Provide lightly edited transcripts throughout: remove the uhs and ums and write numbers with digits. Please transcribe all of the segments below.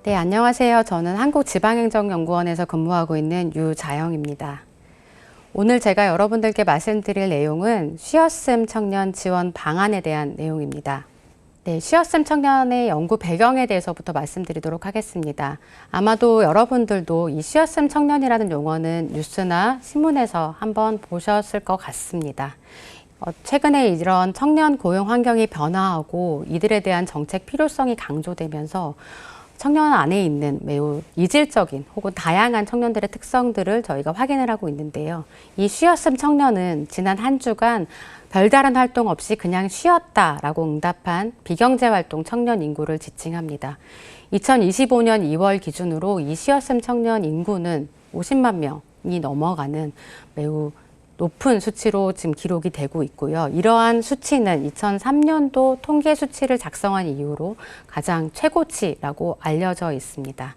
네, 안녕하세요. 저는 한국지방행정연구원에서 근무하고 있는 유자영입니다. 오늘 제가 여러분들께 말씀드릴 내용은 쉬었음 청년 지원 방안에 대한 내용입니다. 네, 쉬었음 청년의 연구 배경에 대해서부터 말씀드리도록 하겠습니다. 아마도 여러분들도 이 쉬었음 청년이라는 용어는 뉴스나 신문에서 한번 보셨을 것 같습니다. 최근에 이런 청년 고용 환경이 변화하고 이들에 대한 정책 필요성이 강조되면서 청년 안에 있는 매우 이질적인 혹은 다양한 청년들의 특성들을 저희가 확인을 하고 있는데요. 이 쉬었음 청년은 지난 한 주간 별다른 활동 없이 그냥 쉬었다라고 응답한 비경제활동 청년 인구를 지칭합니다. 2025년 2월 기준으로 이 쉬었음 청년 인구는 50만 명이 넘어가는 매우 높은 수치로 지금 기록이 되고 있고요. 이러한 수치는 2003년도 통계 수치를 작성한 이후로 가장 최고치라고 알려져 있습니다.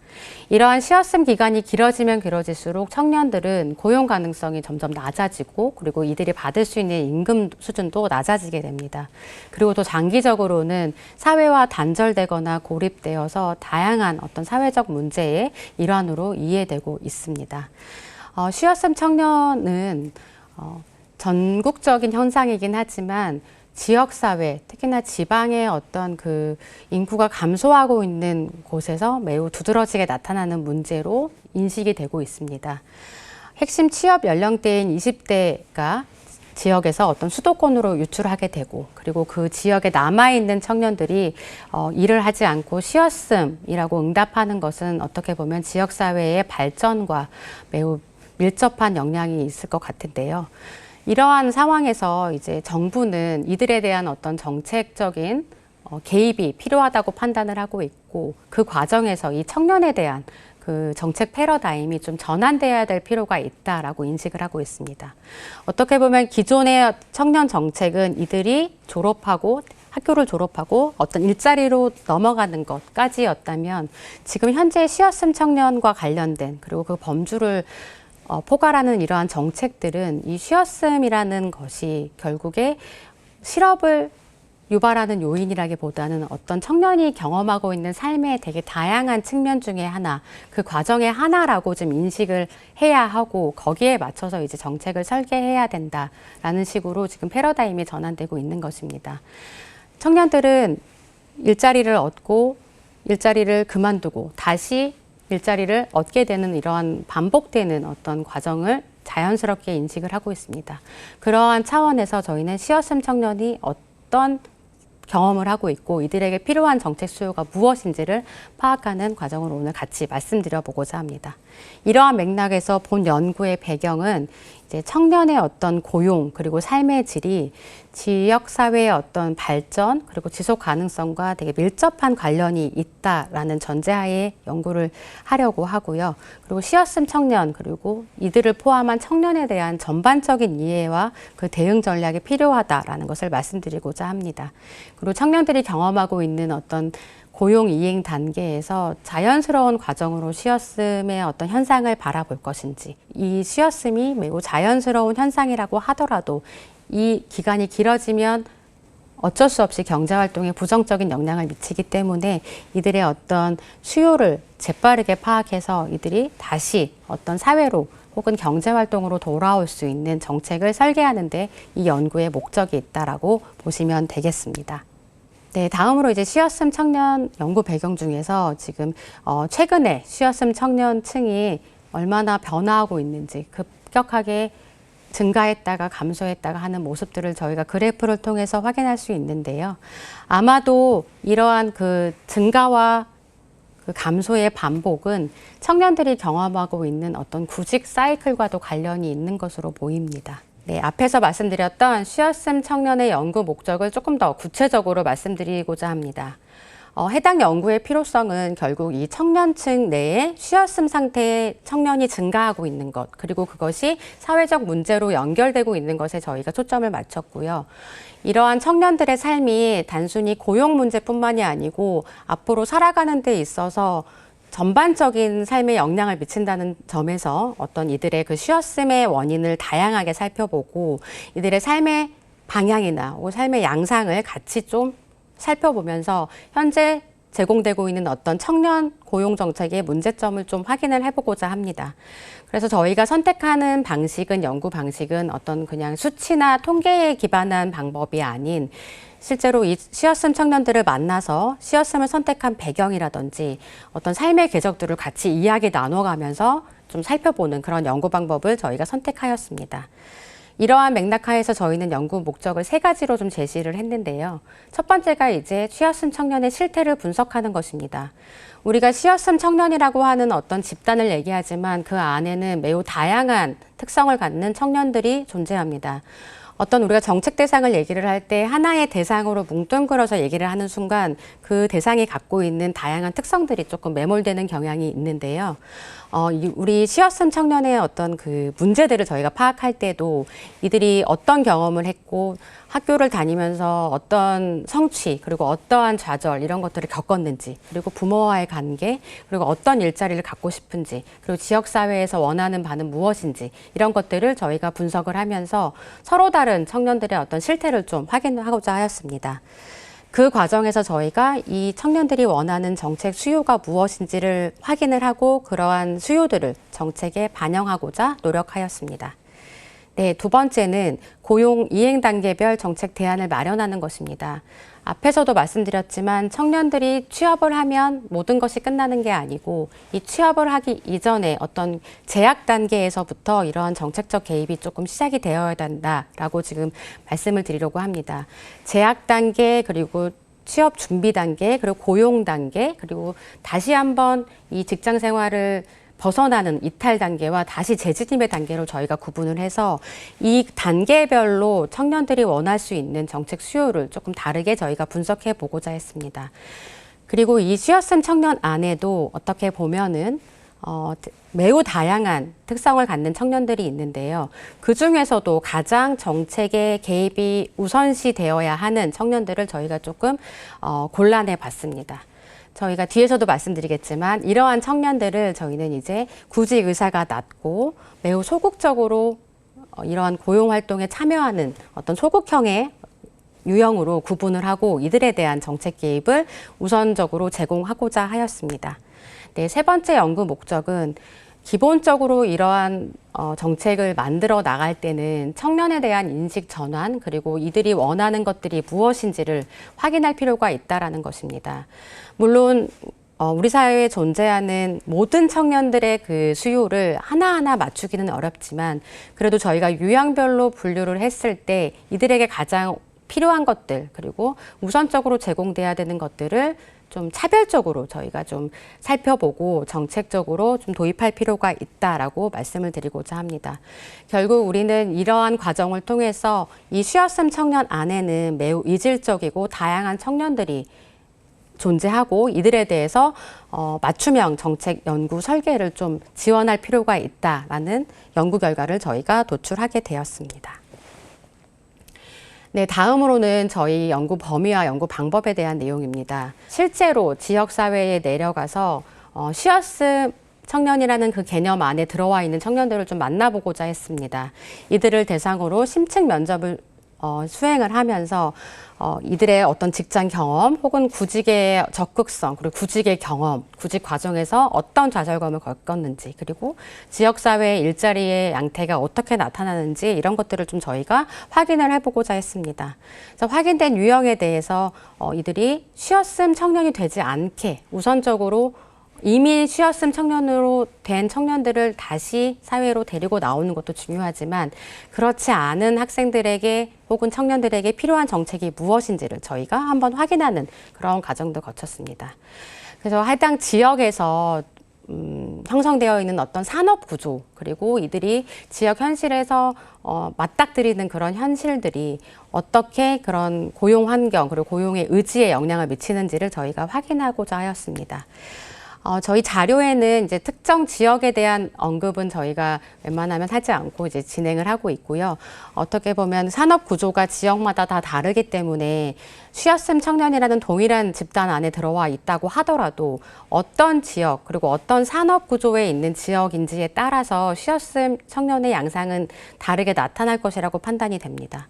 이러한 쉬었음 기간이 길어지면 길어질수록 청년들은 고용 가능성이 점점 낮아지고 그리고 이들이 받을 수 있는 임금 수준도 낮아지게 됩니다. 그리고 또 장기적으로는 사회와 단절되거나 고립되어서 다양한 어떤 사회적 문제의 일환으로 이해되고 있습니다. 쉬었음 청년은 전국적인 현상이긴 하지만 지역사회, 특히나 지방의 어떤 그 인구가 감소하고 있는 곳에서 매우 두드러지게 나타나는 문제로 인식이 되고 있습니다. 핵심 취업 연령대인 20대가 지역에서 어떤 수도권으로 유출하게 되고 그리고 그 지역에 남아있는 청년들이 일을 하지 않고 쉬었음이라고 응답하는 것은 어떻게 보면 지역사회의 발전과 매우 밀접한 영향이 있을 것 같은데요. 이러한 상황에서 이제 정부는 이들에 대한 어떤 정책적인 개입이 필요하다고 판단을 하고 있고 그 과정에서 이 청년에 대한 그 정책 패러다임이 좀 전환돼야 될 필요가 있다라고 인식을 하고 있습니다. 어떻게 보면 기존의 청년 정책은 이들이 학교를 졸업하고 어떤 일자리로 넘어가는 것까지였다면 지금 현재 쉬었음 청년과 관련된 그리고 그 범주를 포괄하는 이러한 정책들은 이 쉬었음이라는 것이 결국에 실업을 유발하는 요인이라기보다는 어떤 청년이 경험하고 있는 삶의 되게 다양한 측면 중에 하나, 그 과정의 하나라고 좀 인식을 해야 하고 거기에 맞춰서 이제 정책을 설계해야 된다라는 식으로 지금 패러다임이 전환되고 있는 것입니다. 청년들은 일자리를 얻고 일자리를 그만두고 다시 일자리를 얻게 되는 이러한 반복되는 어떤 과정을 자연스럽게 인식을 하고 있습니다. 그러한 차원에서 저희는 쉬었음 청년이 어떤 경험을 하고 있고 이들에게 필요한 정책 수요가 무엇인지를 파악하는 과정을 오늘 같이 말씀드려 보고자 합니다. 이러한 맥락에서 본 연구의 배경은 이제 청년의 어떤 고용 그리고 삶의 질이 지역사회의 어떤 발전 그리고 지속 가능성과 되게 밀접한 관련이 있다라는 전제하에 연구를 하려고 하고요. 그리고 쉬었음 청년 그리고 이들을 포함한 청년에 대한 전반적인 이해와 그 대응 전략이 필요하다라는 것을 말씀드리고자 합니다. 그리고 청년들이 경험하고 있는 어떤 고용 이행 단계에서 자연스러운 과정으로 쉬었음의 어떤 현상을 바라볼 것인지, 이 쉬었음이 매우 자연스러운 현상이라고 하더라도 이 기간이 길어지면 어쩔 수 없이 경제활동에 부정적인 영향을 미치기 때문에 이들의 어떤 수요를 재빠르게 파악해서 이들이 다시 어떤 사회로 혹은 경제활동으로 돌아올 수 있는 정책을 설계하는 데 이 연구의 목적이 있다라고 보시면 되겠습니다. 네, 다음으로 이제 쉬었음 청년 연구 배경 중에서 지금 최근에 쉬었음 청년층이 얼마나 변화하고 있는지 급격하게 증가했다가 감소했다가 하는 모습들을 저희가 그래프를 통해서 확인할 수 있는데요. 아마도 이러한 그 증가와 그 감소의 반복은 청년들이 경험하고 있는 어떤 구직 사이클과도 관련이 있는 것으로 보입니다. 네, 앞에서 말씀드렸던 쉬었음 청년의 연구 목적을 조금 더 구체적으로 말씀드리고자 합니다. 해당 연구의 필요성은 결국 이 청년층 내에 쉬었음 상태의 청년이 증가하고 있는 것, 그리고 그것이 사회적 문제로 연결되고 있는 것에 저희가 초점을 맞췄고요. 이러한 청년들의 삶이 단순히 고용 문제뿐만이 아니고 앞으로 살아가는 데 있어서 전반적인 삶에 영향을 미친다는 점에서 어떤 이들의 그 쉬었음의 원인을 다양하게 살펴보고 이들의 삶의 방향이나 삶의 양상을 같이 좀 살펴보면서 현재 제공되고 있는 어떤 청년 고용 정책의 문제점을 좀 확인을 해보고자 합니다. 그래서 저희가 선택하는 방식은, 연구 방식은 어떤 그냥 수치나 통계에 기반한 방법이 아닌 실제로 이 쉬었음 청년들을 만나서 쉬었음을 선택한 배경이라든지 어떤 삶의 궤적들을 같이 이야기 나눠가면서 좀 살펴보는 그런 연구 방법을 저희가 선택하였습니다. 이러한 맥락하에서 저희는 연구 목적을 3가지로 좀 제시를 했는데요. 첫 번째가 이제 쉬었음 청년의 실태를 분석하는 것입니다. 우리가 쉬었음 청년이라고 하는 어떤 집단을 얘기하지만 그 안에는 매우 다양한 특성을 갖는 청년들이 존재합니다. 어떤 우리가 정책 대상을 얘기를 할 때 하나의 대상으로 뭉뚱그려서 얘기를 하는 순간 그 대상이 갖고 있는 다양한 특성들이 조금 매몰되는 경향이 있는데요. 우리 쉬었음 청년의 어떤 그 문제들을 저희가 파악할 때도 이들이 어떤 경험을 했고 학교를 다니면서 어떤 성취 그리고 어떠한 좌절 이런 것들을 겪었는지, 그리고 부모와의 관계, 그리고 어떤 일자리를 갖고 싶은지, 그리고 지역사회에서 원하는 바는 무엇인지 이런 것들을 저희가 분석을 하면서 서로 다른 청년들의 어떤 실태를 좀 확인하고자 하였습니다. 그 과정에서 저희가 이 청년들이 원하는 정책 수요가 무엇인지를 확인을 하고 그러한 수요들을 정책에 반영하고자 노력하였습니다. 네, 두 번째는 고용 이행 단계별 정책 대안을 마련하는 것입니다. 앞에서도 말씀드렸지만 청년들이 취업을 하면 모든 것이 끝나는 게 아니고 이 취업을 하기 이전에 어떤 재학 단계에서부터 이러한 정책적 개입이 조금 시작이 되어야 된다라고 지금 말씀을 드리려고 합니다. 재학 단계, 그리고 취업 준비 단계, 그리고 고용 단계, 그리고 다시 한번 이 직장 생활을 벗어나는 이탈 단계와 다시 재진입의 단계로 저희가 구분을 해서 이 단계별로 청년들이 원할 수 있는 정책 수요를 조금 다르게 저희가 분석해 보고자 했습니다. 그리고 이 쉬었음 청년 안에도 어떻게 보면은 매우 다양한 특성을 갖는 청년들이 있는데요. 그 중에서도 가장 정책의 개입이 우선시 되어야 하는 청년들을 저희가 조금 골라내 봤습니다. 저희가 뒤에서도 말씀드리겠지만 이러한 청년들을 저희는 이제 구직 의사가 낮고 매우 소극적으로 이러한 고용 활동에 참여하는 어떤 소극형의 유형으로 구분을 하고 이들에 대한 정책 개입을 우선적으로 제공하고자 하였습니다. 네, 세 번째 연구 목적은 기본적으로 이러한 정책을 만들어 나갈 때는 청년에 대한 인식 전환, 그리고 이들이 원하는 것들이 무엇인지를 확인할 필요가 있다라는 것입니다. 물론 우리 사회에 존재하는 모든 청년들의 그 수요를 하나하나 맞추기는 어렵지만 그래도 저희가 유형별로 분류를 했을 때 이들에게 가장 필요한 것들, 그리고 우선적으로 제공돼야 되는 것들을 좀 차별적으로 저희가 좀 살펴보고 정책적으로 좀 도입할 필요가 있다라고 말씀을 드리고자 합니다. 결국 우리는 이러한 과정을 통해서 이 쉬었음 청년 안에는 매우 이질적이고 다양한 청년들이 존재하고 이들에 대해서 맞춤형 정책 연구 설계를 좀 지원할 필요가 있다라는 연구 결과를 저희가 도출하게 되었습니다. 네, 다음으로는 저희 연구 범위와 연구 방법에 대한 내용입니다. 실제로 지역사회에 내려가서 쉬었음 청년이라는 그 개념 안에 들어와 있는 청년들을 좀 만나보고자 했습니다. 이들을 대상으로 심층 면접을 수행을 하면서 이들의 어떤 직장 경험 혹은 구직의 적극성, 그리고 구직의 경험, 구직 과정에서 어떤 좌절감을 겪었는지, 그리고 지역사회의 일자리의 양태가 어떻게 나타나는지 이런 것들을 좀 저희가 확인을 해보고자 했습니다. 그래서 확인된 유형에 대해서 이들이 쉬었음 청년이 되지 않게 우선적으로 이미 쉬었음 청년으로 된 청년들을 다시 사회로 데리고 나오는 것도 중요하지만 그렇지 않은 학생들에게 혹은 청년들에게 필요한 정책이 무엇인지를 저희가 한번 확인하는 그런 과정도 거쳤습니다. 그래서 해당 지역에서 형성되어 있는 어떤 산업 구조, 그리고 이들이 지역 현실에서 맞닥뜨리는 그런 현실들이 어떻게 그런 고용 환경, 그리고 고용의 의지에 영향을 미치는지를 저희가 확인하고자 하였습니다. 저희 자료에는 이제 특정 지역에 대한 언급은 저희가 웬만하면 하지 않고 이제 진행을 하고 있고요. 어떻게 보면 산업 구조가 지역마다 다 다르기 때문에 쉬었음 청년이라는 동일한 집단 안에 들어와 있다고 하더라도 어떤 지역, 그리고 어떤 산업 구조에 있는 지역인지에 따라서 쉬었음 청년의 양상은 다르게 나타날 것이라고 판단이 됩니다.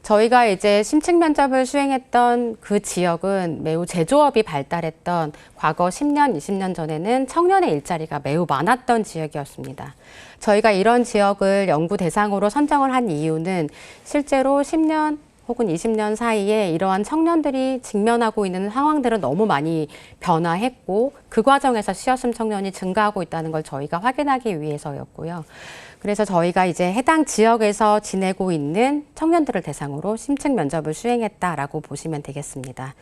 저희가 이제 심층 면접을 수행했던 그 지역은 매우 제조업이 발달했던 과거 10년, 20년 전에는 청년의 일자리가 매우 많았던 지역이었습니다. 저희가 이런 지역을 연구 대상으로 선정을 한 이유는 실제로 10년 혹은 20년 사이에 이러한 청년들이 직면하고 있는 상황들은 너무 많이 변화했고 그 과정에서 쉬었음 청년이 증가하고 있다는 걸 저희가 확인하기 위해서였고요. 그래서 저희가 이제 해당 지역에서 지내고 있는 청년들을 대상으로 심층 면접을 수행했다라고 보시면 되겠습니다.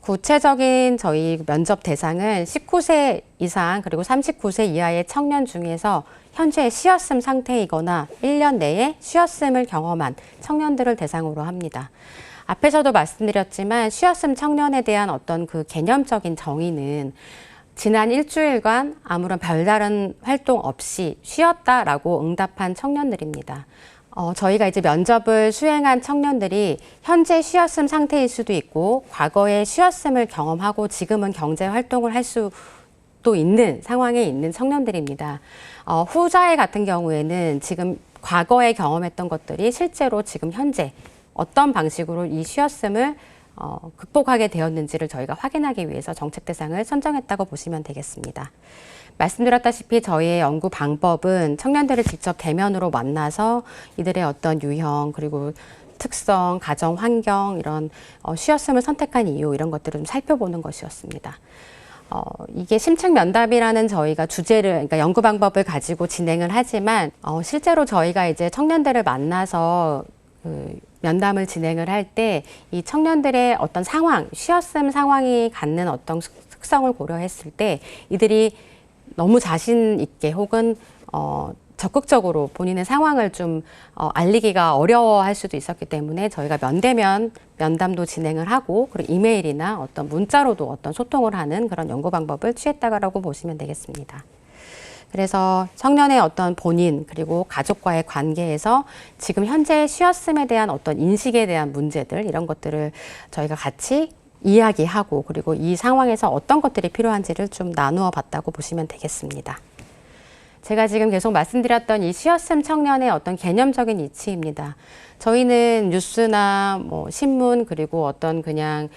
구체적인 저희 면접 대상은 19세 이상 그리고 39세 이하의 청년 중에서 현재 쉬었음 상태이거나 1년 내에 쉬었음을 경험한 청년들을 대상으로 합니다. 앞에서도 말씀드렸지만 쉬었음 청년에 대한 어떤 그 개념적인 정의는 지난 일주일간 아무런 별다른 활동 없이 쉬었다라고 응답한 청년들입니다. 저희가 이제 면접을 수행한 청년들이 현재 쉬었음 상태일 수도 있고 과거에 쉬었음을 경험하고 지금은 경제 활동을 할 수도 있는 상황에 있는 청년들입니다. 후자의 같은 경우에는 지금 과거에 경험했던 것들이 실제로 지금 현재 어떤 방식으로 이 쉬었음을 극복하게 되었는지를 저희가 확인하기 위해서 정책 대상을 선정했다고 보시면 되겠습니다. 말씀드렸다시피 저희의 연구 방법은 청년들을 직접 대면으로 만나서 이들의 어떤 유형 그리고 특성, 가정 환경 이런 쉬었음을 선택한 이유 이런 것들을 좀 살펴보는 것이었습니다. 이게 심층 면담이라는 저희가 주제를, 그러니까 연구 방법을 가지고 진행을 하지만 실제로 저희가 이제 청년들을 만나서 면담을 진행을 할 때 이 청년들의 어떤 상황, 쉬었음 상황이 갖는 어떤 특성을 고려했을 때 이들이 너무 자신 있게 혹은 적극적으로 본인의 상황을 좀 알리기가 어려워할 수도 있었기 때문에 저희가 면대면 면담도 진행을 하고 그리고 이메일이나 어떤 문자로도 어떤 소통을 하는 그런 연구 방법을 취했다고 보시면 되겠습니다. 그래서 청년의 어떤 본인 그리고 가족과의 관계에서 지금 현재 쉬었음에 대한 어떤 인식에 대한 문제들 이런 것들을 저희가 같이 이야기하고 그리고 이 상황에서 어떤 것들이 필요한지를 좀 나누어 봤다고 보시면 되겠습니다. 제가 지금 계속 말씀드렸던 이 쉬었음 청년의 어떤 개념적인 이치입니다. 저희는 뉴스나 뭐 신문 그리고 어떤 그냥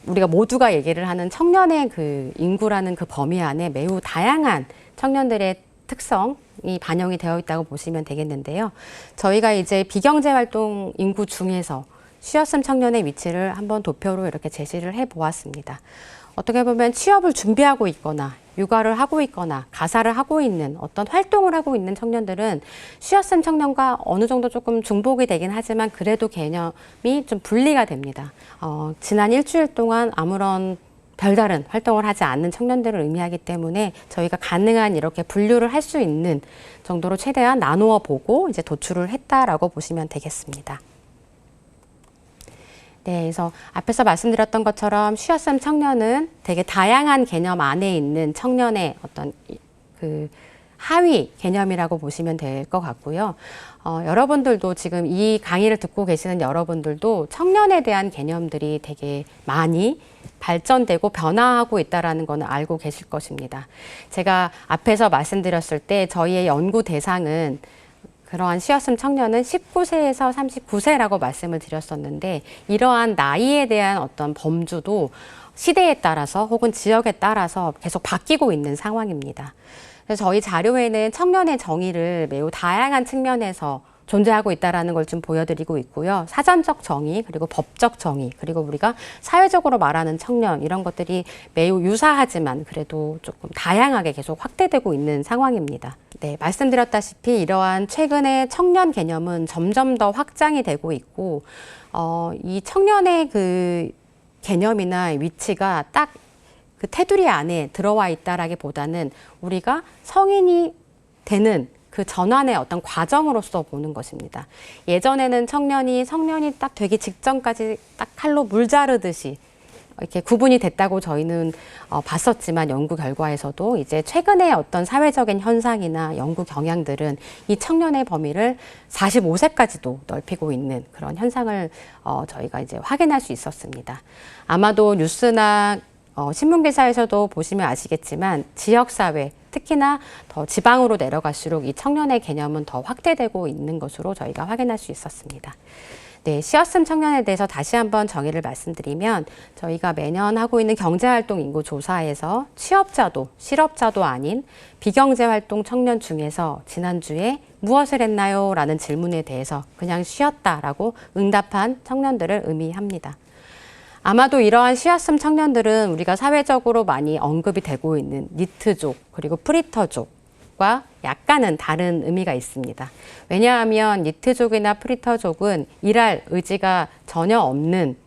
우리가 모두가 얘기를 하는 청년의 그 인구라는 그 범위 안에 매우 다양한 청년들의 특성이 반영이 되어 있다고 보시면 되겠는데요. 저희가 이제 비경제 활동 인구 중에서 쉬었음 청년의 위치를 한번 도표로 이렇게 제시를 해 보았습니다. 어떻게 보면 취업을 준비하고 있거나 육아를 하고 있거나 가사를 하고 있는 어떤 활동을 하고 있는 청년들은 쉬었음 청년과 어느 정도 조금 중복이 되긴 하지만 그래도 개념이 좀 분리가 됩니다. 지난 일주일 동안 아무런 별다른 활동을 하지 않는 청년들을 의미하기 때문에 저희가 가능한 이렇게 분류를 할 수 있는 정도로 최대한 나누어 보고 이제 도출을 했다라고 보시면 되겠습니다. 네, 그래서 앞에서 말씀드렸던 것처럼 쉬었음 청년은 되게 다양한 개념 안에 있는 청년의 어떤 그 하위 개념이라고 보시면 될 것 같고요. 여러분들도 지금 이 강의를 듣고 계시는 여러분들도 청년에 대한 개념들이 되게 많이 발전되고 변화하고 있다는 것은 알고 계실 것입니다. 제가 앞에서 말씀드렸을 때 저희의 연구 대상은 그러한 쉬었음 청년은 19세에서 39세라고 말씀을 드렸었는데 이러한 나이에 대한 어떤 범주도 시대에 따라서 혹은 지역에 따라서 계속 바뀌고 있는 상황입니다. 그래서 저희 자료에는 청년의 정의를 매우 다양한 측면에서 존재하고 있다는 걸 좀 보여드리고 있고요. 사전적 정의, 그리고 법적 정의, 그리고 우리가 사회적으로 말하는 청년 이런 것들이 매우 유사하지만 그래도 조금 다양하게 계속 확대되고 있는 상황입니다. 네, 말씀드렸다시피 이러한 최근의 청년 개념은 점점 더 확장이 되고 있고 이 청년의 그 개념이나 위치가 딱 그 테두리 안에 들어와 있다라기보다는 우리가 성인이 되는 그 전환의 어떤 과정으로서 보는 것입니다. 예전에는 성년이 딱 되기 직전까지 딱 칼로 물 자르듯이 이렇게 구분이 됐다고 저희는 봤었지만 연구 결과에서도 이제 최근에 어떤 사회적인 현상이나 연구 경향들은 이 청년의 범위를 45세까지도 넓히고 있는 그런 현상을 저희가 이제 확인할 수 있었습니다. 아마도 뉴스나 신문 기사에서도 보시면 아시겠지만 지역사회, 특히나 더 지방으로 내려갈수록 이 청년의 개념은 더 확대되고 있는 것으로 저희가 확인할 수 있었습니다. 네, 쉬었음 청년에 대해서 다시 한번 정의를 말씀드리면 저희가 매년 하고 있는 경제활동 인구 조사에서 취업자도 실업자도 아닌 비경제활동 청년 중에서 지난주에 무엇을 했나요? 라는 질문에 대해서 그냥 쉬었다라고 응답한 청년들을 의미합니다. 아마도 이러한 쉬었음 청년들은 우리가 사회적으로 많이 언급이 되고 있는 니트족 그리고 프리터족과 약간은 다른 의미가 있습니다. 왜냐하면 니트족이나 프리터족은 일할 의지가 전혀 없는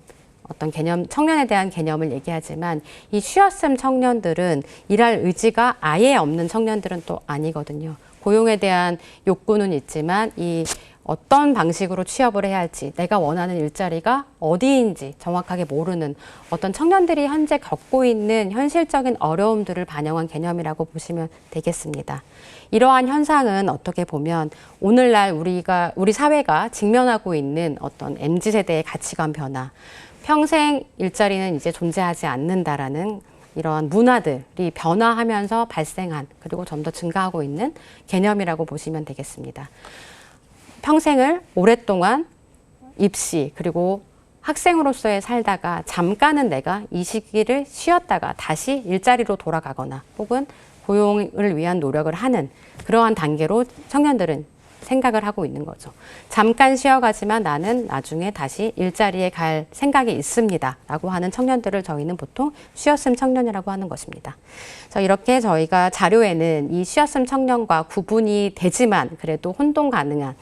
어떤 개념, 청년에 대한 개념을 얘기하지만 이 쉬었음 청년들은 일할 의지가 아예 없는 청년들은 또 아니거든요. 고용에 대한 욕구는 있지만 이 어떤 방식으로 취업을 해야 할지, 내가 원하는 일자리가 어디인지 정확하게 모르는 어떤 청년들이 현재 겪고 있는 현실적인 어려움들을 반영한 개념이라고 보시면 되겠습니다. 이러한 현상은 어떻게 보면 오늘날 우리 사회가 직면하고 있는 어떤 MZ세대의 가치관 변화, 평생 일자리는 이제 존재하지 않는다라는 이러한 문화들이 변화하면서 발생한 그리고 좀 더 증가하고 있는 개념이라고 보시면 되겠습니다. 평생을 오랫동안 입시 그리고 학생으로서의 살다가 잠깐은 내가 이 시기를 쉬었다가 다시 일자리로 돌아가거나 혹은 고용을 위한 노력을 하는 그러한 단계로 청년들은 생각을 하고 있는 거죠. 잠깐 쉬어가지만 나는 나중에 다시 일자리에 갈 생각이 있습니다. 라고 하는 청년들을 저희는 보통 쉬었음 청년이라고 하는 것입니다. 그래서 이렇게 저희가 자료에는 이 쉬었음 청년과 구분이 되지만 그래도 혼동 가능한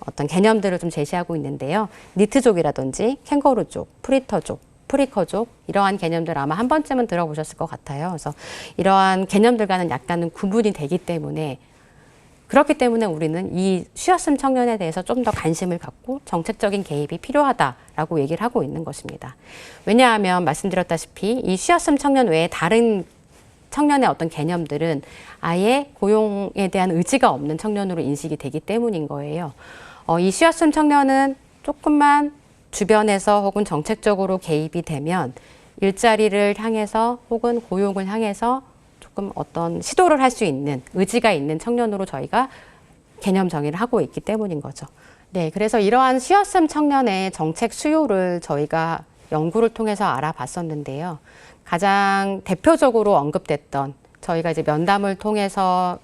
어떤 개념들을 좀 제시하고 있는데요. 니트족이라든지 캥거루족, 프리터족, 프리커족 이러한 개념들 아마 한 번쯤은 들어보셨을 것 같아요. 그래서 이러한 개념들과는 약간은 구분이 되기 때문에 그렇기 때문에 우리는 이 쉬었음 청년에 대해서 좀 더 관심을 갖고 정책적인 개입이 필요하다라고 얘기를 하고 있는 것입니다. 왜냐하면 말씀드렸다시피 이 쉬었음 청년 외에 다른 청년의 어떤 개념들은 아예 고용에 대한 의지가 없는 청년으로 인식이 되기 때문인 거예요. 이 쉬었음 청년은 조금만 주변에서 혹은 정책적으로 개입이 되면 일자리를 향해서 혹은 고용을 향해서 조금 어떤 시도를 할 수 있는 의지가 있는 청년으로 저희가 개념 정의를 하고 있기 때문인 거죠. 네, 그래서 이러한 쉬었음 청년의 정책 수요를 저희가 연구를 통해서 알아봤었는데요. 가장 대표적으로 언급됐던 저희가 이제 면담을 통해서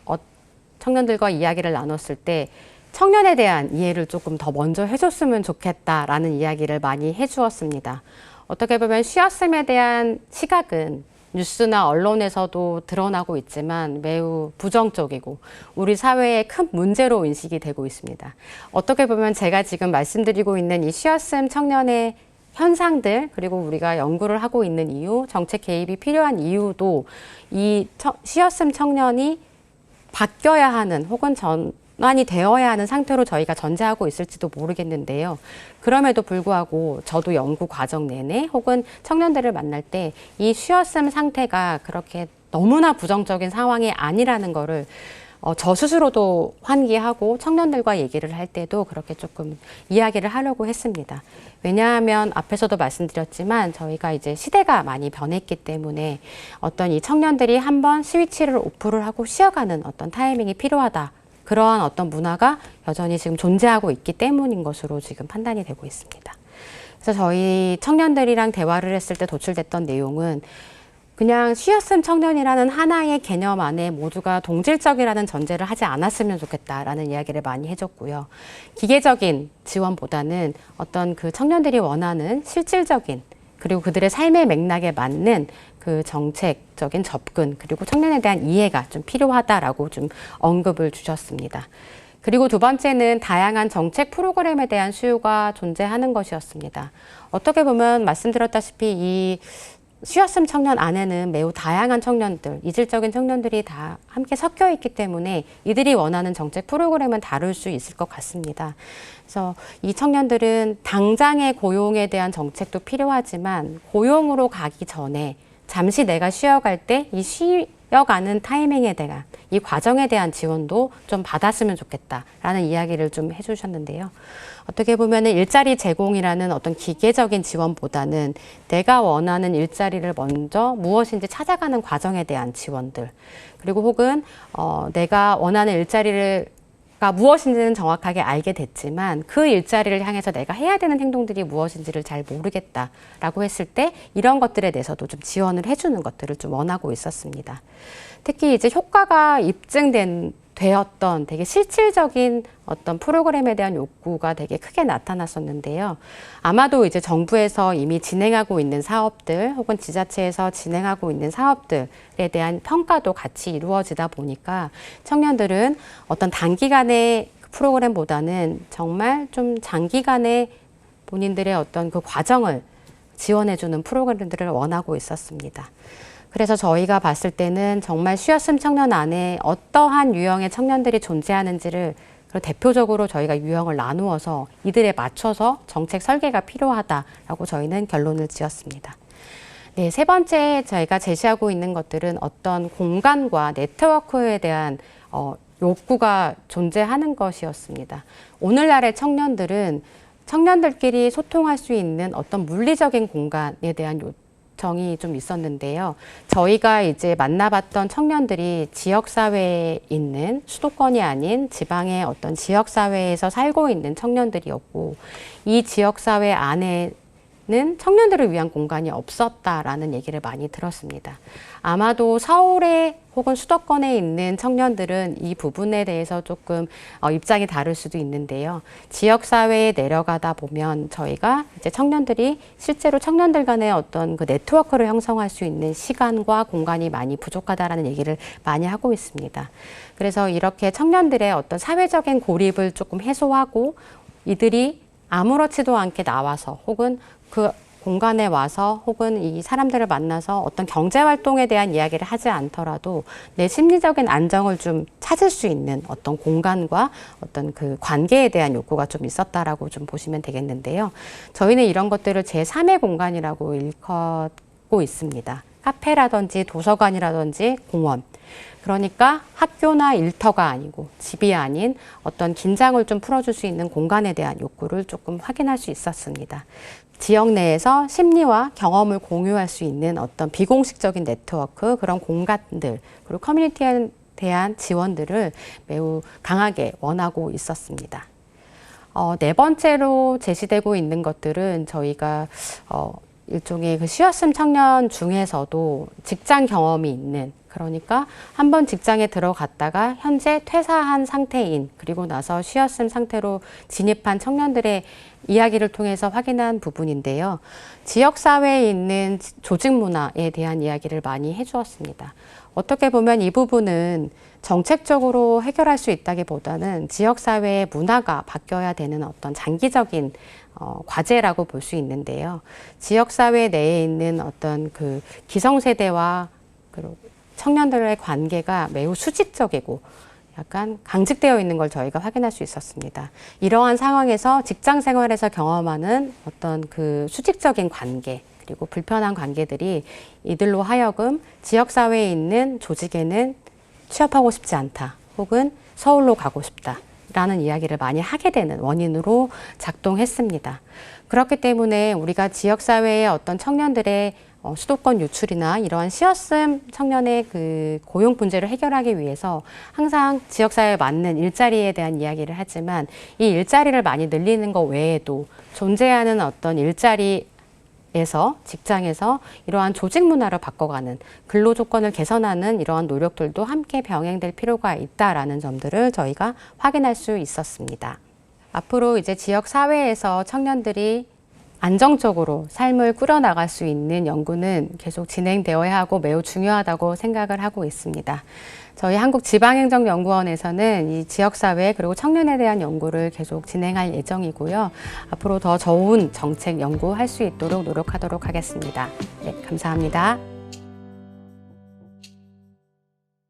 청년들과 이야기를 나눴을 때 청년에 대한 이해를 조금 더 먼저 해줬으면 좋겠다라는 이야기를 많이 해주었습니다. 어떻게 보면 쉬었음에 대한 시각은 뉴스나 언론에서도 드러나고 있지만 매우 부정적이고 우리 사회의 큰 문제로 인식이 되고 있습니다. 어떻게 보면 제가 지금 말씀드리고 있는 이 쉬었음 청년의 현상들 그리고 우리가 연구를 하고 있는 이유, 정책 개입이 필요한 이유도 이 쉬었음 청년이 바뀌어야 하는 혹은 전환이 되어야 하는 상태로 저희가 전제하고 있을지도 모르겠는데요. 그럼에도 불구하고 저도 연구 과정 내내 혹은 청년들을 만날 때 이 쉬었음 상태가 그렇게 너무나 부정적인 상황이 아니라는 거를 저 스스로도 환기하고 청년들과 얘기를 할 때도 그렇게 조금 이야기를 하려고 했습니다. 왜냐하면 앞에서도 말씀드렸지만 저희가 이제 시대가 많이 변했기 때문에 어떤 이 청년들이 한번 스위치를 오프를 하고 쉬어가는 어떤 타이밍이 필요하다. 그러한 어떤 문화가 여전히 지금 존재하고 있기 때문인 것으로 지금 판단이 되고 있습니다. 그래서 저희 청년들이랑 대화를 했을 때 도출됐던 내용은 그냥 쉬었음 청년이라는 하나의 개념 안에 모두가 동질적이라는 전제를 하지 않았으면 좋겠다라는 이야기를 많이 해줬고요. 기계적인 지원보다는 어떤 그 청년들이 원하는 실질적인 그리고 그들의 삶의 맥락에 맞는 그 정책적인 접근 그리고 청년에 대한 이해가 좀 필요하다라고 좀 언급을 주셨습니다. 그리고 두 번째는 다양한 정책 프로그램에 대한 수요가 존재하는 것이었습니다. 어떻게 보면 말씀드렸다시피 이 쉬었음 청년 안에는 매우 다양한 청년들, 이질적인 청년들이 다 함께 섞여 있기 때문에 이들이 원하는 정책 프로그램은 다를 수 있을 것 같습니다. 그래서 이 청년들은 당장의 고용에 대한 정책도 필요하지만 고용으로 가기 전에 잠시 내가 쉬어갈 때 이 쉬어가는 타이밍에 대한 이 과정에 대한 지원도 좀 받았으면 좋겠다라는 이야기를 좀 해주셨는데요. 어떻게 보면 일자리 제공이라는 어떤 기계적인 지원보다는 내가 원하는 일자리를 먼저 무엇인지 찾아가는 과정에 대한 지원들 그리고 혹은 내가 원하는 일자리를 무엇인지는 정확하게 알게 됐지만 그 일자리를 향해서 내가 해야 되는 행동들이 무엇인지를 잘 모르겠다라고 했을 때 이런 것들에 대해서도 좀 지원을 해주는 것들을 좀 원하고 있었습니다. 특히 이제 효과가 되었던 되게 실질적인 어떤 프로그램에 대한 욕구가 되게 크게 나타났었는데요. 아마도 이제 정부에서 이미 진행하고 있는 사업들 혹은 지자체에서 진행하고 있는 사업들에 대한 평가도 같이 이루어지다 보니까 청년들은 어떤 단기간의 프로그램보다는 정말 좀 장기간의 본인들의 어떤 그 과정을 지원해주는 프로그램들을 원하고 있었습니다. 그래서 저희가 봤을 때는 정말 쉬었음 청년 안에 어떠한 유형의 청년들이 존재하는지를 대표적으로 저희가 유형을 나누어서 이들에 맞춰서 정책 설계가 필요하다라고 저희는 결론을 지었습니다. 네, 세 번째 저희가 제시하고 있는 것들은 어떤 공간과 네트워크에 대한 욕구가 존재하는 것이었습니다. 오늘날의 청년들은 청년들끼리 소통할 수 있는 어떤 물리적인 공간에 대한 요청이 좀 있었는데요. 저희가 이제 만나봤던 청년들이 지역사회에 있는 수도권이 아닌 지방의 어떤 지역사회에서 살고 있는 청년들이었고 이 지역사회 안에는 청년들을 위한 공간이 없었다라는 얘기를 많이 들었습니다. 아마도 서울에 혹은 수도권에 있는 청년들은 이 부분에 대해서 조금 입장이 다를 수도 있는데요. 지역사회에 내려가다 보면 저희가 이제 청년들이 실제로 청년들 간의 어떤 그 네트워크를 형성할 수 있는 시간과 공간이 많이 부족하다라는 얘기를 많이 하고 있습니다. 그래서 이렇게 청년들의 어떤 사회적인 고립을 조금 해소하고 이들이 아무렇지도 않게 나와서 혹은 그 공간에 와서 혹은 이 사람들을 만나서 어떤 경제활동에 대한 이야기를 하지 않더라도 내 심리적인 안정을 좀 찾을 수 있는 어떤 공간과 어떤 그 관계에 대한 욕구가 좀 있었다라고 좀 보시면 되겠는데요. 저희는 이런 것들을 제3의 공간이라고 일컫고 있습니다. 카페라든지 도서관이라든지 공원. 그러니까 학교나 일터가 아니고 집이 아닌 어떤 긴장을 좀 풀어줄 수 있는 공간에 대한 욕구를 조금 확인할 수 있었습니다. 지역 내에서 심리와 경험을 공유할 수 있는 어떤 비공식적인 네트워크, 그런 공간들, 그리고 커뮤니티에 대한 지원들을 매우 강하게 원하고 있었습니다. 네 번째로 제시되고 있는 것들은 저희가 일종의 그 쉬었음 청년 중에서도 직장 경험이 있는, 그러니까 한번 직장에 들어갔다가 현재 퇴사한 상태인, 그리고 나서 쉬었음 상태로 진입한 청년들의 이야기를 통해서 확인한 부분인데요. 지역사회에 있는 조직 문화에 대한 이야기를 많이 해주었습니다. 어떻게 보면 이 부분은 정책적으로 해결할 수 있다기보다는 지역사회의 문화가 바뀌어야 되는 어떤 장기적인 과제라고 볼 수 있는데요. 지역사회 내에 있는 어떤 그 기성세대와 그리고 청년들의 관계가 매우 수직적이고 약간 강직되어 있는 걸 저희가 확인할 수 있었습니다. 이러한 상황에서 직장 생활에서 경험하는 어떤 그 수직적인 관계, 그리고 불편한 관계들이 이들로 하여금 지역사회에 있는 조직에는 취업하고 싶지 않다, 혹은 서울로 가고 싶다 라는 이야기를 많이 하게 되는 원인으로 작동했습니다. 그렇기 때문에 우리가 지역사회의 어떤 청년들의 수도권 유출이나 이러한 쉬었음 청년의 그 고용 문제를 해결하기 위해서 항상 지역사회에 맞는 일자리에 대한 이야기를 하지만 이 일자리를 많이 늘리는 것 외에도 존재하는 어떤 일자리에서 직장에서 이러한 조직 문화를 바꿔가는 근로 조건을 개선하는 이러한 노력들도 함께 병행될 필요가 있다라는 점들을 저희가 확인할 수 있었습니다. 앞으로 이제 지역 사회에서 청년들이 안정적으로 삶을 꾸려나갈 수 있는 연구는 계속 진행되어야 하고 매우 중요하다고 생각을 하고 있습니다. 저희 한국지방행정연구원에서는 이 지역사회 그리고 청년에 대한 연구를 계속 진행할 예정이고요. 앞으로 더 좋은 정책 연구할 수 있도록 노력하도록 하겠습니다. 네, 감사합니다.